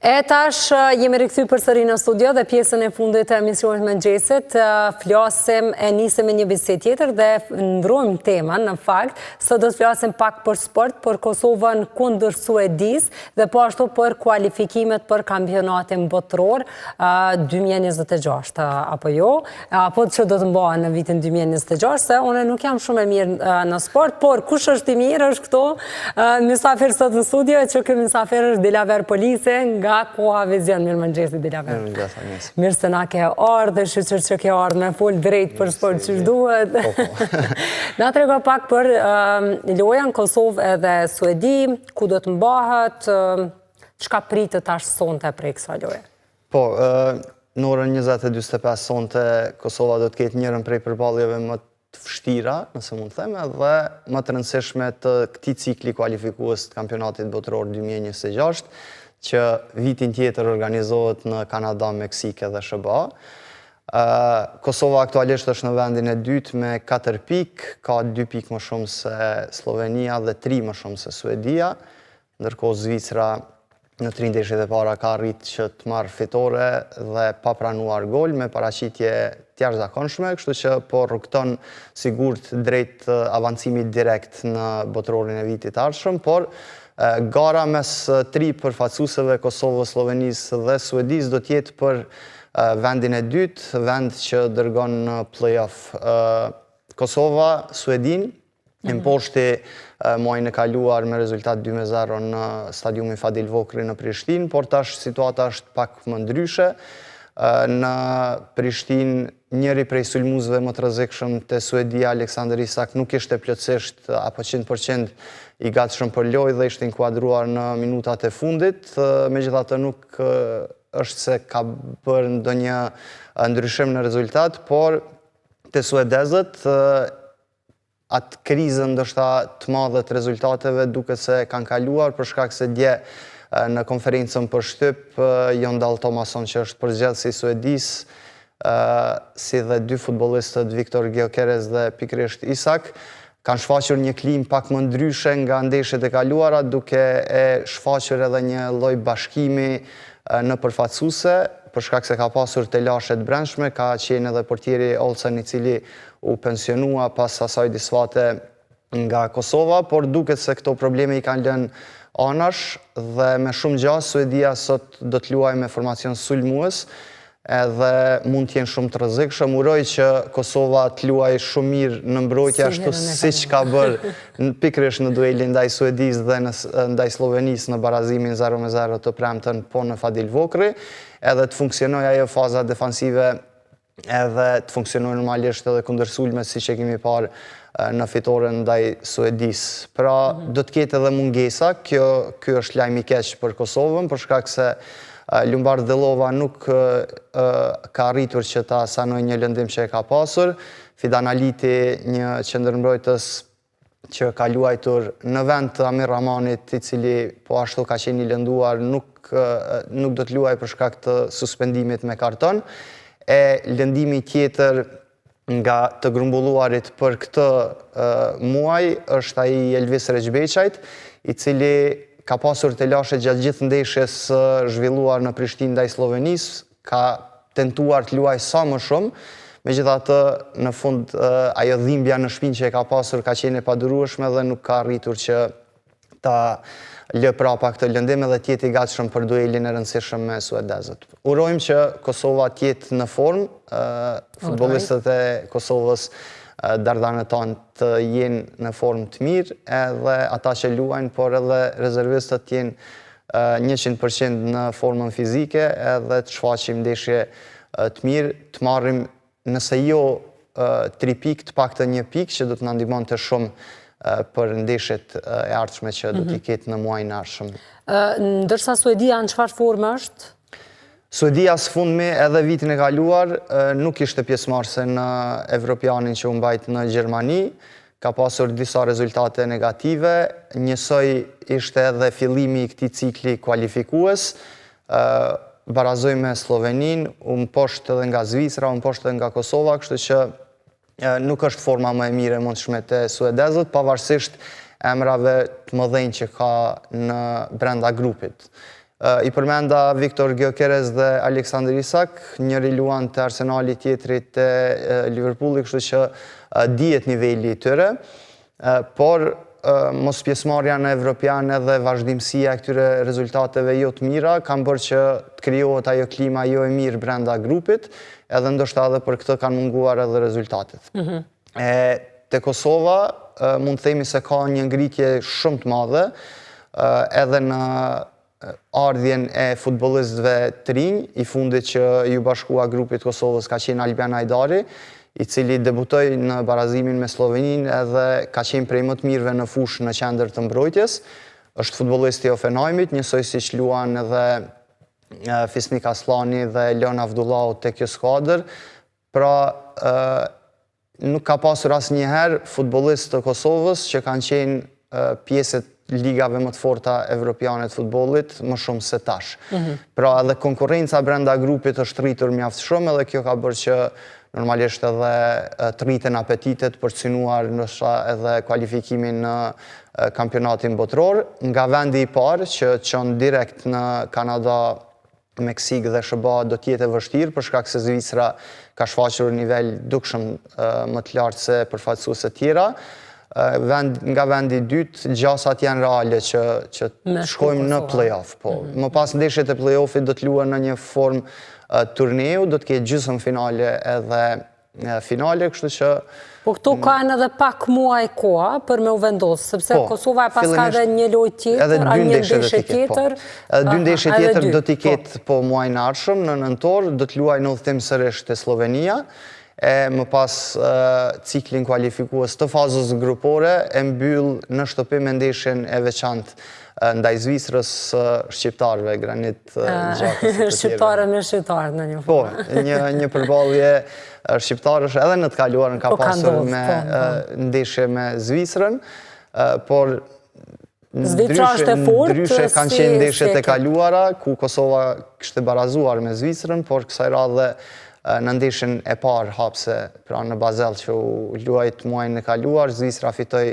E tash jemi rikëthy përsëri në studio dhe pjesën e fundit të emisionit mëngjesit flasim e nisim me një bisedë tjetër dhe ndrojmë temën në fakt se do të flasim pak për sport, për Kosovën kundër Suedis dhe po ashtu për kualifikimet për kampionatin botror 2026 apo jo, apo që do të mbahen në vitin 2026 se unë nuk jam shumë e mirë në sport, por kush është i mirë është këto mysafir sot në studio që ky mysafir është Dilaver Polise nga Koha Vizion. Mirë mëngjesi Dilaver. Mirë se na ke ardhur, shqyr që ke ardhur me full drejt për sport që duhet. Na trego pak për lojën Kosovë edhe Suedi, ku do të mbahet, çka pritet tash sonte prej kësaj loje? Po, në orën 20:45 sonte Kosova do të ketë njërin prej përballjeve më të vështira, nëse mund të them, dhe më të rëndësishme të këtij cikli kualifikues të kampionatit botror 2026, që vitin tjetër organizohet në Kanada, Meksik dhe SBA. Kosova aktualisht është në vendin e dytë me 4 pikë, ka 2 pikë më shumë se Slovenia dhe 3 më shumë se Suedia, ndërkohë Zvicra në 3 ndeshjet e para ka arritë që të marrë fitore dhe pa pranuar gol me paraqitje të jashtëzakonshme, kështu që po rrugton sigurt drejt avancimit direkt në botrorin e vitit ardhshëm, por gara mes 3 përfaqësuesve Kosovës, Slovenisë dhe Suedisë do të jetë për vendin e dytë, vend që dërgon në play-off Kosova, Suedin, imposhti muajin e kaluar me rezultat 2-0 në stadiumin Fadil Vokri në Prishtinë, por tash situata është pak më ndryshe. Në Prishtinë, njëri prej sulmuesve më të rrezikshëm te Suedia, Aleksandar Isak, nuk ishte plotësisht apo 100% i gatshëm për lojë dhe ishte inkuadruar në minutat e fundit. Megjithatë nuk është se ka bërë ndonjë ndryshim në rezultat, por te suedezët atë krizën ndoshta të madhe të rezultateve duket se kanë kaluar për shkak se dje në konferencën për shtyp Jon Dahl Tomasson, që është përgjithësi i Suedisë, si dhe 2 futbollistët Viktor Gyökeres dhe pikërisht Isak, kanë shfaqur një klim pak më ndryshe nga ndeshjet e kaluara, duke e shfaqur edhe një lloj bashkimi në përfaqësuese, për shkak se ka pasur të lashet brendshme, ka qenë edhe portieri Olsen i cili u pensionua pas asaj disfate nga Kosova, por duket se këto probleme i kanë lënë anash dhe me shumë gjas Suedia sot do të luajë me formacion sulmues, edhe mund të jenë shumë të rrezikshëm. Uroj që Kosova të luajë shumë mirë në mbrojtje ashtu siç ka bërë pikërisht në duelin ndaj Suedisë dhe ndaj Slovenisë në barazimin 0-0 të premten po në Fadil Vokri, edhe të funksionojë ajo faza defansive edhe të funksionojë normalisht edhe kundër sulme siç e kemi parë në fitoren ndaj Suedisë. Pra do të ketë edhe mungesa, ky është lajm i keq për Kosovën, për shkak se Lumbard Dellova nuk ka arritur që ta sanojë një lëndim që e ka pasur. Fidan Aliti, një qendërmbrojtës që ka luajtur në vend të Amir Ramanit, i cili po ashtu ka qenë i lënduar, nuk do të luajë për shkak të suspendimit me karton. E lëndimi tjetër nga të grumbulluarit për këtë muaj është ai Elvis Rexbeqajt, i cili ka pasur të lashe gjatë gjithë ndeshjes zhvilluar në Prishtinë ndaj Slovenisë, ka tentuar të luajë sa më shumë, megjithatë në fund ajo dhimbja në shpinë që e ka pasur ka qenë e padurueshme dhe nuk ka arritur që ta lë prapa këtë lëndim edhe të jetë i gatshëm për duelin e rëndësishëm me suedezët. Urojmë që Kosova të jetë në formë, futbollistët e Kosovës, dardanët tanë të jenë në formë të mirë, edhe ata që luajnë, por edhe rezervistët të jenë 100% në formën fizike, edhe të shfaqim ndeshje të mirë, të marrim nëse jo 3 pikë, të paktën 1 pikë, që do të na ndihmonte shumë për ndeshjet e ardhshme që do t'i ketë në muajin e ardhshëm. Ndërsa Suedia në çfarë forme është? Suedia së fundmi edhe vitin e kaluar nuk ishte pjesëmarrëse në Evropianin që u mbajt në Gjermani, ka pasur disa rezultate negative, njësoj ishte edhe fillimi i këtij cikli kualifikues, barazoi me Sloveninë, u mposht edhe nga Zvicra, u mposht edhe nga Kosova, kështu që nuk është forma më e mirë e mundshme te suedezët, pavarësisht emrave të mëdhenj që ka në brenda grupit. I përmenda Viktor Gyökeres dhe Aleksandar Isak, njëri luan të Arsenali, tjetri të Liverpooli, kështu që dihet niveli i tyre, por mos pjesëmarrja në evropiane dhe vazhdimësia e këtyre rezultateve jo të mira kanë bërë që të krijohet ajo klima jo e mirë brenda grupit, edhe ndoshta edhe për këtë kanë munguar edhe rezultatet. Te Kosova mund të themi se ka një ngritje shumë të madhe edhe në ardhjen e futbollistëve të rinj. I fundit që ju bashkua grupit Kosovës ka qenë Alban Hajdari, i cili debutoi në barazimin me Sloveninë edhe ka qenë prej më të mirëve në fushë në qendër të mbrojtjes. Është futbollist i Hoffenheimit, njësoj siç luan edhe Fisnik Aslani dhe Leon Avdullahu tek kjo skuadër. Pra nuk ka pasur asnjëherë futbollist të Kosovës që kanë qenë pjesë ligave më të forta evropiane të futbollit më shumë se tash. Pra edhe konkurrenca brenda grupit është rritur mjaft shumë edhe kjo ka bërë që normalisht edhe të rriten apetitet për të synuar ndoshta edhe kualifikimin në kampionatin botror. Nga vendi i parë që çon direkt në Kanada, Meksik dhe SBA do të jetë vështirë për shkak se Zvicra ka shfaqur nivel dukshëm më të lartë se përfaqësuesit e tjera. Nga vendi i dytë, gjasat janë reale që shkojmë në play-off. Më pas ndeshjet e play-offit do të luhen në një formë turneu, do të ketë gjysmë finale edhe finale, kështu që... Po këtu kanë edhe pak muaj koha për me u vendosë, sepse Kosova e pas ka edhe një lojë tjetër, a një ndeshje tjetër. Dy ndeshje tjetër do t'i ketë po muajin e ardhshëm, në nëntor, do të luajë në udhëtim sërish te Slovenia, më pas ciklin kualifikues të fazës grupore e mbyll në shtëpi me ndeshjen e veçantë ndaj Zvicrës shqiptarëve, Granit Xhakës. Shqiptarë me shqiptarë në një formë. Po, një përballje shqiptarësh edhe në të kaluarën ka pasur me ndeshje me Zvicrën, por ndryshe kanë qenë ndeshjet e kaluara ku Kosova kishte barazuar me Zvicrën, por kësaj radhe në ndeshjen e parë hapse pra në Basel që u luajt muajin e kaluar, Zvicra fitoi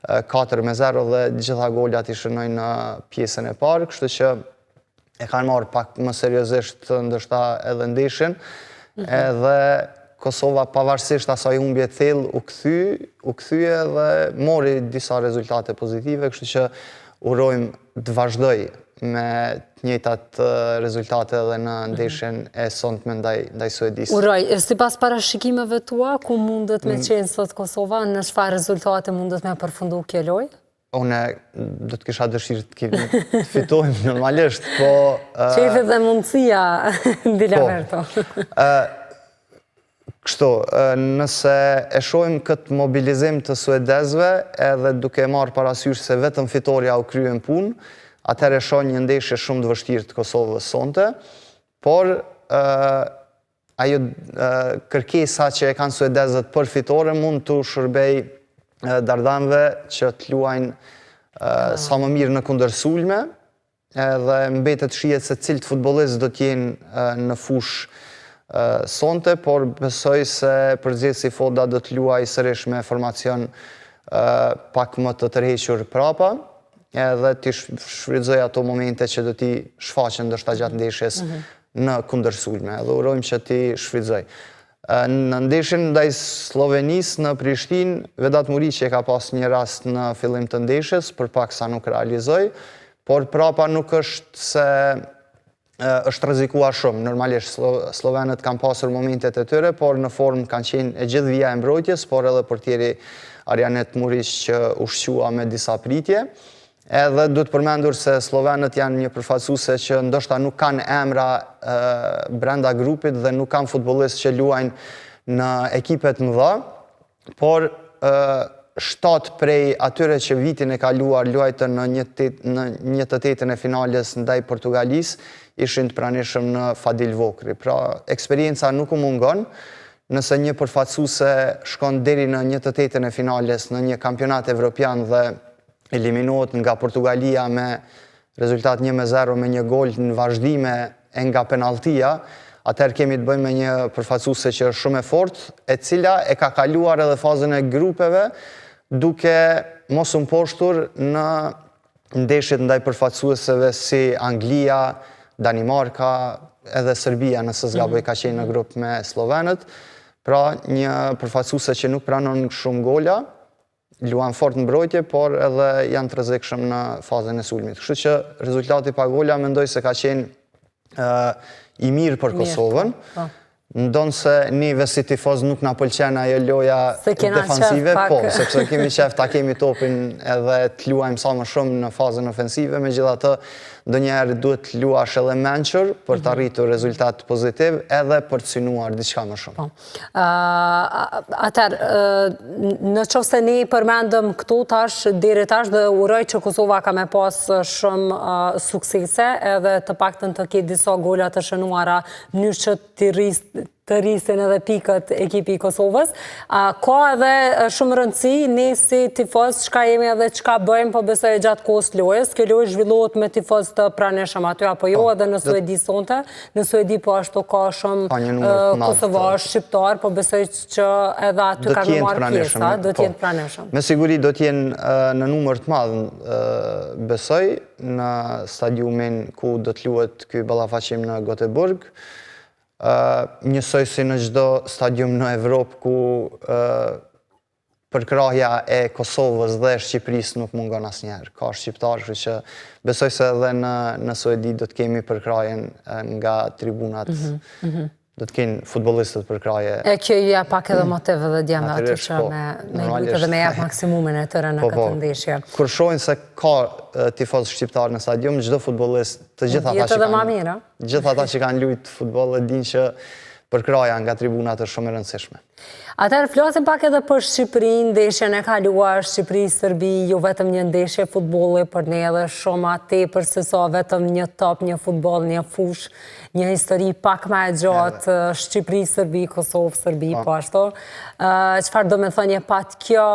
4-0 dhe gjitha golat i shënojnë në pjesën e parë, kështu që e kanë marrë pak më seriozisht ndoshta edhe ndeshjen, edhe Kosova pavarësisht asaj humbje të thellë u kthye dhe mori disa rezultate pozitive, kështu që urojmë të vazhdoj me të njëjtat rezultate edhe në ndeshjen e sonte ndaj Suedisë. Uroj, sipas parashikimeve tua, ku mundet me qenë sot Kosova, në çfarë rezultate mundet me përfundu kjo lojë? Unë do të kisha dëshirë të fitojmë normalisht, po... Qefi dhe mundësia Dilaverto. Kështu, nëse e shohim këtë mobilizim të suedezëve, edhe duke marrë parasysh se vetëm fitoria u kryen punë, atëherë shoh një ndeshje shumë të vështirë të Kosovës sonte, por ajo kërkesa që e kanë suedezët për fitore mund të shërbej dardanëve që të luajnë sa më mirë në kundërsulme, edhe mbetet shihet se cilët futbollist do të jenë në fushë sonte, por besoj se përgjithësi Foda do të luajë sërish me formacion pak më të tërhequr prapa, edhe t'i shfrytëzoj ato momente që do t'i shfaqen ndoshta gjatë ndeshjes në kundërsulme, edhe urojmë që t'i shfrytëzoj. Në ndeshjen ndaj Slovenisë në Prishtinë, Vedat Muriqi ka pas një rast në fillim të ndeshjes, përpaksa nuk realizoi, por prapa nuk është se është rrezikuar shumë. Normalisht slovenët kanë pasur momentet e tyre, por në formë kanë qenë e gjithë vija e mbrojtjes, por edhe portieri Arjanet Muriq që ushqua me disa pritje. Edhe duhet përmendur se slovenët janë një përfaqësuese që ndoshta nuk kanë emra brenda grupit dhe nuk kanë futbollistë që luajnë në ekipet mëdha, por 7 prej atyre që vitin e kaluar luajtën në 1/8 e finales ndaj Portugalisë ishin të pranishëm në Fadil Vokri. Pra, eksperienca nuk u mungon. Nëse një përfaqësuese shkon deri në 1/8 e finales në një kampionat evropian dhe eliminohet nga Portugalia me rezultat 1-0 me një gol në vazhdime e nga penaltia, atëherë kemi të bëjmë me një përfaqësuese që është shumë e fortë, e cila e ka kaluar edhe fazën e grupeve duke mos u mposhtur në ndeshjet ndaj përfaqësuesve si Anglia, Danimarka, edhe Serbia nëse s'gaboj ka qenë në grup me slovenët. Pra një përfaqësuese që nuk pranon shumë gola, luan fort në mbrojtje, por edhe janë të rrezikshëm në fazën e sulmit. Kështu që rezultati pa gola mendoj se ka qenë i mirë për Kosovën. Ndonë se neve si tifoz nuk na pëlqen ajo loja defansive, po, sepse kemi qef ta kemi topin edhe të luajmë sa më shumë në fazën ofensive, megjithatë ndonjëherë duhet të luash edhe mençur për të arritur rezultat pozitiv edhe për të synuar diçka më shumë. Atëherë, në qoftë se ne përmendëm këtu deri tash dhe uroj që Kosova ka me pas shumë suksese edhe të paktën të ketë disa gola të shënuara në mënyrë që të rrisin edhe pikët ekipi i Kosovës. Ka edhe shumë rëndësi, ne si tifoz, çka jemi edhe çka bëjmë, po besoj gjatë kohës lojës. Kjo lojë zhvillohet me tifoz të pranishëm aty, apo jo, edhe në Suedi sonte. Në Suedi po ashtu ka shumë kosovarë, shqiptar, po besoj që edhe aty ka me marrë pjesa, do t'jenë pranishëm. Me siguri do t'jenë në numër të madh, besoj, në stadiumin ku do të luhet ky ballafaqim në Göteborg. Njësoj si në çdo stadium në Evropë ku përkrahja e Kosovës dhe Shqipërisë nuk mungon asnjëherë. Ka shqiptarë, kështu që besoj se edhe në Suedi do të kemi përkrahjen nga tribunat. Do të kenë futbollistët përkrahje. Kjo ja pak edhe motiv edhe djemë aty që me lujtë dhe me jap maksimumin e tëre në këtë ndeshje. Kur shohin se ka tifoz shqiptar në stadium, çdo futbollist, të gjithë ata që kanë luajtur futboll e dinë që përkrahja nga tribunat është shumë e rëndësishme. Atëherë flasim pak edhe për Shqipërinë, ndeshjen e kaluar Shqipëri-Serbi, jo vetëm një ndeshje futbolli, por ne edhe shumë tepër se sa vetëm një top, një futboll, një fush, një histori pak më e gjatë, Shqipëri-Serbi, Kosovë-Serbi, po ashtu. Çfarë do me thënie pat kjo,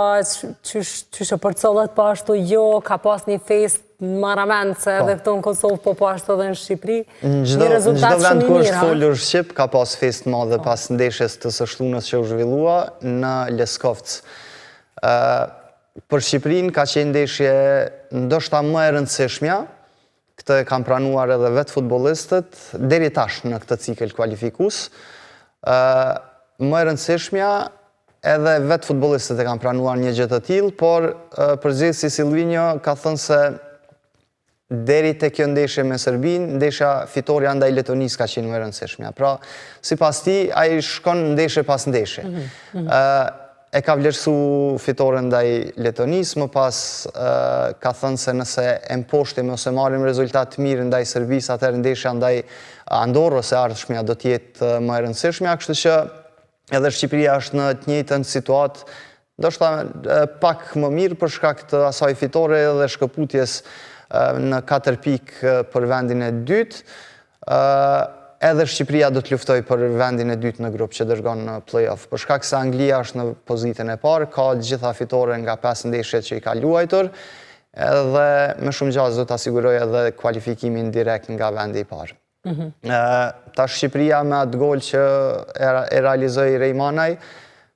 çysh përcollet po ashtu jo, ka pas një fest marament se edhe këto në Kosovë po ashtu edhe në Shqipëri. Një rezultat shumë i mirë. Çdo vend ku është folur shqip ka pas fest madhe pas ndeshjes të së shtunës që u zhvillua në Leskovec. Për Shqipërinë ka qenë ndeshje ndoshta më e rëndësishmja. Këtë kanë pranuar edhe vetë futbollistët deri tash në këtë cikël kualifikues. Më e rëndësishmja edhe vetë futbollistët e kanë pranuar një gjë të tillë, por përgjithësi Silvinjo ka thënë se deri te kjo ndeshje me Serbinë, ndeshja fitoria ndaj Letonisë ka qenë më e rëndësishmja. Pra, sipas tij, ai shkon ndeshje pas ndeshje. E ka vlerësu fitoren ndaj Letonisë, më pas ka thënë se nëse e mposhtim ose marrim rezultat të mirë ndaj Serbisë, atëherë ndeshja ndaj Andorrës së ardhshmja do të jetë më e rëndësishmja, kështu që edhe Shqipëria është në të njëjtën situatë, ndoshta pak më mirë për shkak të asaj fitore dhe shkëputjes në 4 pikë për vendin e dytë. Edhe Shqipëria do të luftoj për vendin e dytë në grup që dërgon në play-off. Për shkak se Anglia është në pozitën e parë, ka gjitha fitore nga 5 ndeshjet që i ka luajtur, edhe me shumë gjatë do të asiguroj edhe kualifikimin direkt nga vendi i parë. Ta Shqipëria me atë gol që e realizoi Rejmanaj,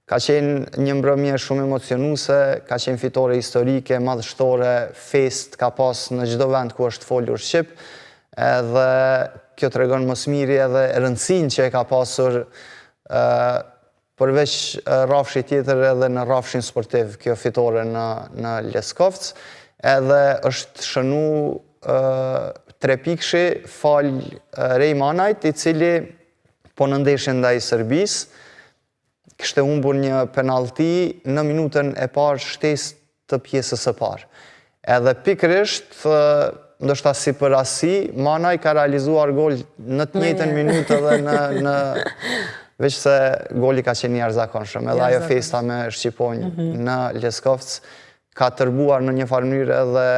ka qenë një mbrëmje shumë emocionuese, ka qenë fitore historike, madhështore, fest ka pas në çdo vend ku është folur shqip, edhe kjo tregon mosmiri edhe rëndësinë që e ka pasur përveç rrafshit tjetër edhe në rrafshin sportiv kjo fitore në Leskovec, edhe është shënu 3 pikëshi fal Rejmanajt, i cili po në ndeshjen ndaj Serbisë kishte humbur një penallti në minutën e parë shtesë të pjesës së parë. Edhe pikërisht, ndoshta si për rasti, Manaj ka realizuar gol në të njëjtën minutë edhe në veç se goli ka qenë i jashtëzakonshëm. Edhe ajo festa me shqiponj në Leskovec ka tërbuar në një farë mënyrë edhe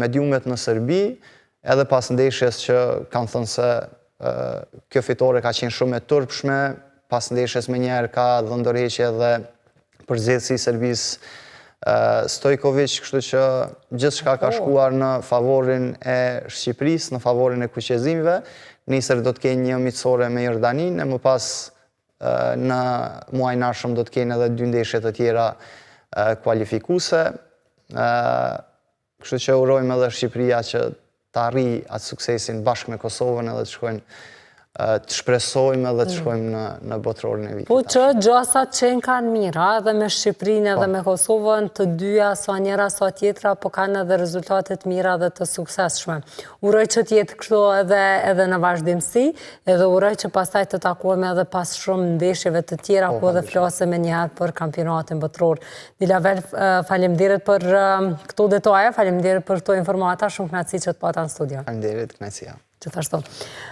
mediumet në Serbi, edhe pas ndeshjes që kanë thënë se kjo fitore ka qenë shumë e turpshme, pas ndeshjes me njerë ka dhëndërheqje dhe përgjithësi Serbisë Stojkovic, kështu që gjithçka ka shkuar në favorin e Shqipërisë, në favorin e kuqezimeve. Nisër do të kenë një miqësore me Jordaninë, e më pas në muajin ardhshëm do të kenë edhe 2 ndeshje të tjera kualifikuese. Kështu që urojmë edhe Shqipëria që të arri atë suksesin bashkë me Kosovën edhe të shkojnë të shpresojmë edhe të shkojmë në botrorin e vitit. Po që gjasat qenë kanë mira edhe me Shqipërinë edhe me Kosovën, të dyja sa njëra sa tjetra, po kanë edhe rezultatet mira dhe të suksesshme. Uroj që t'jetë kështu edhe në vazhdimsi, edhe uroj që pastaj të takohemi edhe pas shumë ndeshjeve të tjera, po edhe flasim një herë për kampionatin botror. Dilavel, faleminderit për këto detaje, faleminderit për këto informata, shumë kënaqësi që të pata në studio. Faleminderit, kënaqësia. Gjithashtu.